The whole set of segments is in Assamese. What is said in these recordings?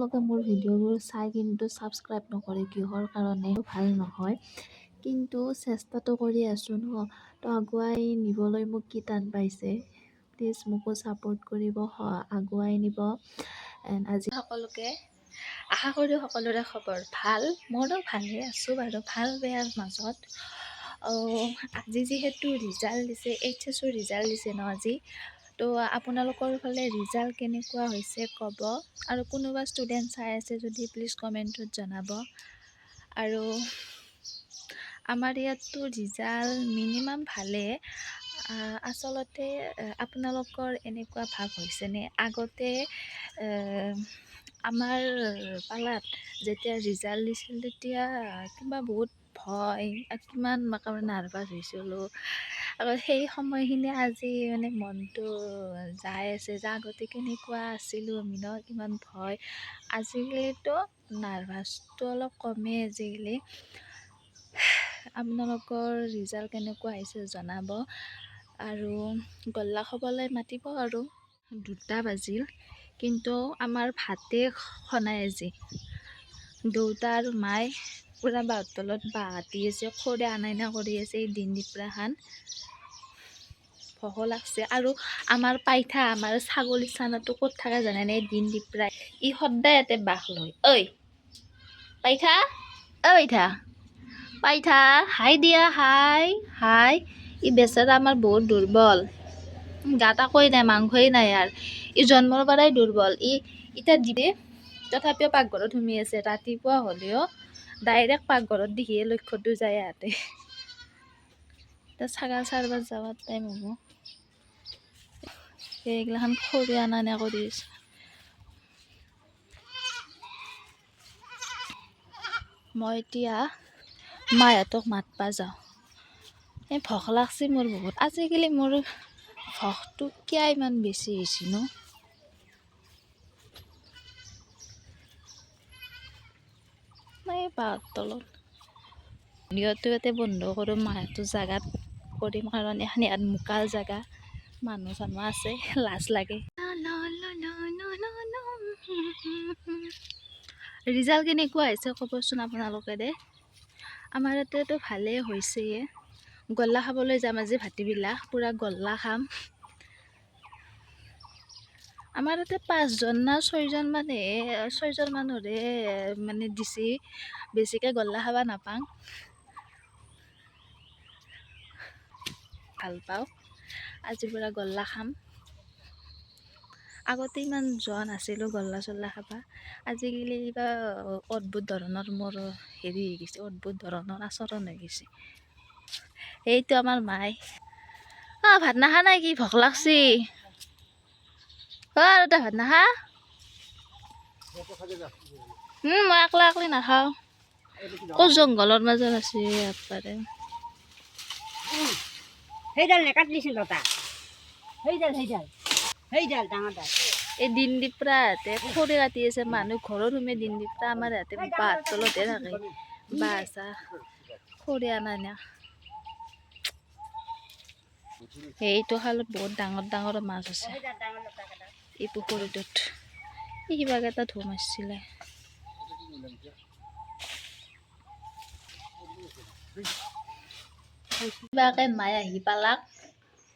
আপোনালোকে মোৰ ভিডিঅ'বোৰ চাই কিন্তু ছাবস্ক্ৰাইব নকৰে কিহৰ কাৰণে ভাল নহয়, কিন্তু চেষ্টাটো কৰি আছোঁ ন, তো আগুৱাই নিবলৈ মোক কি টান পাইছে, প্লিজ মোকো ছাপোৰ্ট কৰিব, আগুৱাই নিব। এণ্ড আজি সকলোকে আশা কৰোঁ সকলোৰে খবৰ ভাল, মোৰো ভালেই আছোঁ বাৰু, ভাল বেয়াৰ মাজত। আজি যিহেতু ৰিজাল্ট দিছে, এইচএছৰ ৰিজাল্ট দিছে ন আজি, তো আপোনালোকৰ ফালে ৰিজাল্ট কেনেকুৱা হৈছে ক'ব, আৰু কোনোবা ষ্টুডেণ্ট চাই আছে যদি প্লিজ কমেণ্টত জনাব। আৰু আমাৰ ইয়াততো ৰিজাল্ট মিনিমাম ভালেই। আচলতে আপোনালোকৰ এনেকুৱা ভাৱ হৈছেনে, আগতে আমাৰ পালাত যেতিয়া ৰিজাল্ট দিছিল তেতিয়া কিবা বহুত ভয়, কিমান নাৰ্ভাছ হৈছিলোঁ। আৰু সেই সময়খিনি আজি মানে মনটো যাই আছে যে আগতে কেনেকুৱা আছিলোঁ আমি ন, কিমান ভয়। আজিকালিতো নাৰ্ভাছটো অলপ কমেই আজিকালি। আপোনালোকৰ ৰিজাল্ট কেনেকুৱা আহিছে জনাব, আৰু গল্লা খাবলৈ মাতিব। আৰু 2টা বাজিল কিন্তু আমাৰ ভাতে খনাই আজি। দেউতা আৰু মায়ে পূৰা বাঁহৰ তলত বাঁহ কাটি আছে, খৰি আনাই না কৰি আছে এই দিন দিপৰা খান। ভোকো লাগছে। আৰু আমাৰ পাইথা, আমাৰ ছাগলী চানাটো ক'ত থাকে জানেনে, এই দিন দিপৰাই ই সদায় ইয়াতে বাস লয়। ঐ পাইথা, পাইথা, পাইথা হাই দিয়া, হাই হাই। ই বেচেৰা আমাৰ বহুত দুৰ্বল, গাত একোৱেই নাই, মাংসই নাই। আৰু ই জন্মৰ পৰাই দুৰ্বল। এতিয়া দিলে তথাপিও পাকঘৰত সোমাই আছে, ৰাতিপুৱা হ'লেও ডাইৰেক্ট পাকঘৰত দেখিয়ে লক্ষ্যটো যায় ইয়াতে। এতিয়া ছাগাল চাৰবাৰ যাৱাৰ টাইম হ'ব, এইগিলাখান খৰি আনা নে কৰি আছে। মই এতিয়া মাহঁতক মাতবা যাওঁ। এই ভোক লাগছে মোৰ বহুত। আজিকালি মোৰ ভোকটো কিয় ইমান বেছি হৈছে নো। এই বাঁহৰ তলত ভিডিঅ'টো ইয়াতে বন্ধ কৰোঁ, মাহঁতৰ জেগাত কৰিম, কাৰণ এখন ইয়াত মুকাল জেগা, মানুহ চানুহ আছে, লাজ লাগে। ৰিজাল্ট কেনেকুৱা হৈছে ক'বচোন আপোনালোকে দে। আমাৰ ইয়াতেতো ভালেই হৈছেয়ে। গল্লা খাবলৈ যাম আজি ভাটিবিলাক, পূৰা গল্লা খাম। আমাৰ ইয়াতে 5জন না 6জন মানুহৰে মানে দিছে, বেছিকৈ গল্লা খাব নাপাওঁ। ভাল পাওঁ, আজি পূৰা গল্লা খাম। আগতে ইমান যোৱা নাছিলোঁ গল্লা চল্লা খাবা, আজিকালি কিবা অদ্ভুত ধৰণৰ মোৰ হেৰি হৈ গৈছে, অদ্ভুত ধৰণৰ আচৰণ হৈ গৈছে। এইটো আমাৰ মায়ে ভাত নাখা নাই কি, ভোক লাগছি। আৰু তই ভাত নাখা? মই একলা একলা নাখাওঁ। ক'ত জংঘলৰ মাজত আছে একবাৰে। সেইডাল নেকাটলিছিল লতা, সেইডাল ডাঙৰডাল। এই দিন দিপৰা ইয়াতে খৰি কাটি আছে, মানুহ ঘৰত সোমে দিন দিপৰা। আমাৰ ইয়াতে বাঁহৰ তলতে থাকে, বাঁহ চাহ খৰি আনা না। এইটো খালত বহুত ডাঙৰ ডাঙৰ মাছ আছে এই পুখুৰীটোত। এই কিবাকে এটা ধুম মাৰিছিলে। কিবাকে মায়ে আহি পালাক,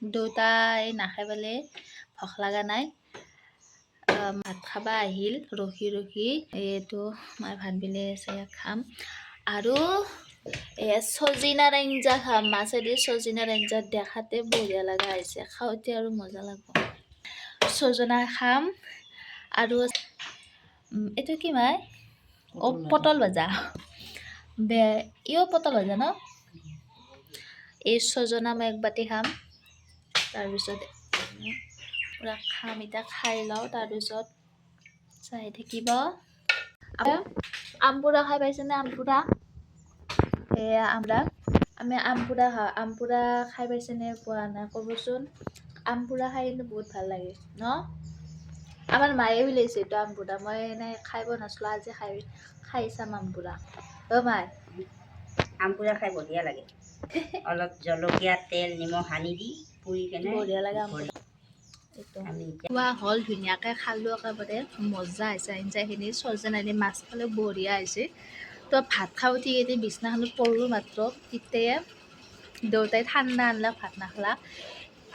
দেউতাই নাখাই পেলাই ভোক লগা নাই, ভাত খাবা আহিল ৰখি ৰখি। এইটো মায়ে ভাত বিলাই আছে, খাম। আৰু চজিনাৰ আঞ্জা খাম, মাছেদি চজিনাৰ আঞ্জা দেখাতে বঢ়িয়া লগা হৈছে, খাওঁতে আৰু মজা লাগব। চজনা খাম। আৰু এইটো কি মাই, পটল ভাজা, পটল ভাজা ন। এই চজনা মই 1 বাটি খাম, তাৰপিছত পূৰা খাম। এতিয়া খাই লওঁ, তাৰপিছত চাই থাকিব। আমপুৰা খাই পাইছেনে? আমপুৰা, এয়া আমৰা আমি আমপুৰা খাওঁ। আমপুৰা খাই পাইছেনে পোৱা নাই ক'বচোন। আমপুৰা খাই কিন্তু বহুত ভাল লাগে ন। আমাৰ মায়ে ওলাইছে এইটো আমপুৰা, মই এনেই খাই পোৱা নাছিলোঁ, আজি খাই চাম আমপুৰা। মাই আমপুৰা খাই বঢ়িয়া লাগে। অলপ জলকীয়া, তেল, নিমখ সানি দি পুৰি কেনে বঢ়িয়া লাগে আমপুৰা। আমি এতিয়া খোৱা হ'ল ধুনীয়াকৈ খালোঁ একেবাৰে মজা হৈছে আঞ্জাখিনি ছজনানি মাছ খালে বঢ়িয়া হৈছে তো ভাত খাই উঠি এতিয়া বিছনাখনত পৰিলোঁ মাত্ৰ তেতিয়াই দেউতাই ঠাণ্ডা আনলাক ভাত নাখালা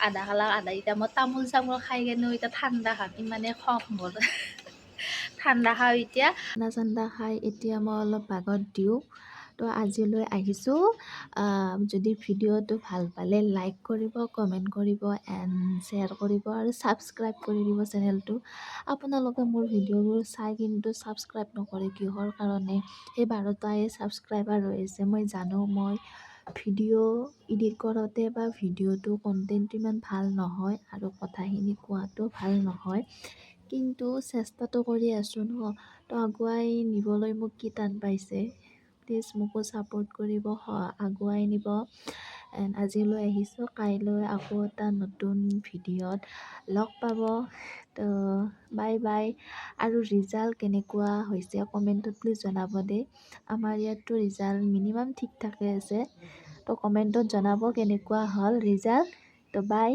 আধা খালাক আধা এতিয়া মই তামোল চামোল খাই কেনেও এতিয়া ঠাণ্ডা খাম ইমানে খং মোৰ ঠাণ্ডা খাওঁ এতিয়া ঠাণ্ডা চাণ্ডা খাই এতিয়া মই অলপ বাগত দিওঁ তো আজিলৈ আহিছোঁ যদি ভিডিঅ'টো ভাল পালে লাইক কৰিব কমেণ্ট কৰিব এণ্ড শ্বেয়াৰ কৰিব আৰু ছাবস্ক্ৰাইব কৰি দিব চেনেলটো আপোনালোকে মোৰ ভিডিঅ'বোৰ চাই কিন্তু ছাবস্ক্ৰাইব নকৰে কিহৰ কাৰণে সেই 12টাই ছাবস্ক্ৰাইবাৰ ৰৈছে মই জানো মই ভিডিঅ' এডিট কৰোঁতে বা ভিডিঅ'টো কণ্টেণ্টটো ইমান ভাল নহয় আৰু কথাখিনি কোৱাটো ভাল নহয় কিন্তু চেষ্টাটো কৰি আছোঁ ন তো আগুৱাই নিবলৈ মোক কি টান পাইছে প্লিজ মোকো ছাপোৰ্ট কৰিব আগুৱাই নিব এণ্ড আজিলৈ আহিছোঁ কাইলৈ আকৌ এটা নতুন ভিডিঅ'ত লগ পাব তো বাই বাই আৰু ৰিজাল্ট কেনেকুৱা হৈছে কমেণ্টত প্লিজ জনাব দেই আমাৰ ইয়াততো ৰিজাল্ট মিনিমাম ঠিক ঠাকে আছে তো কমেণ্টত জনাব কেনেকুৱা হ'ল ৰিজাল্ট তো বাই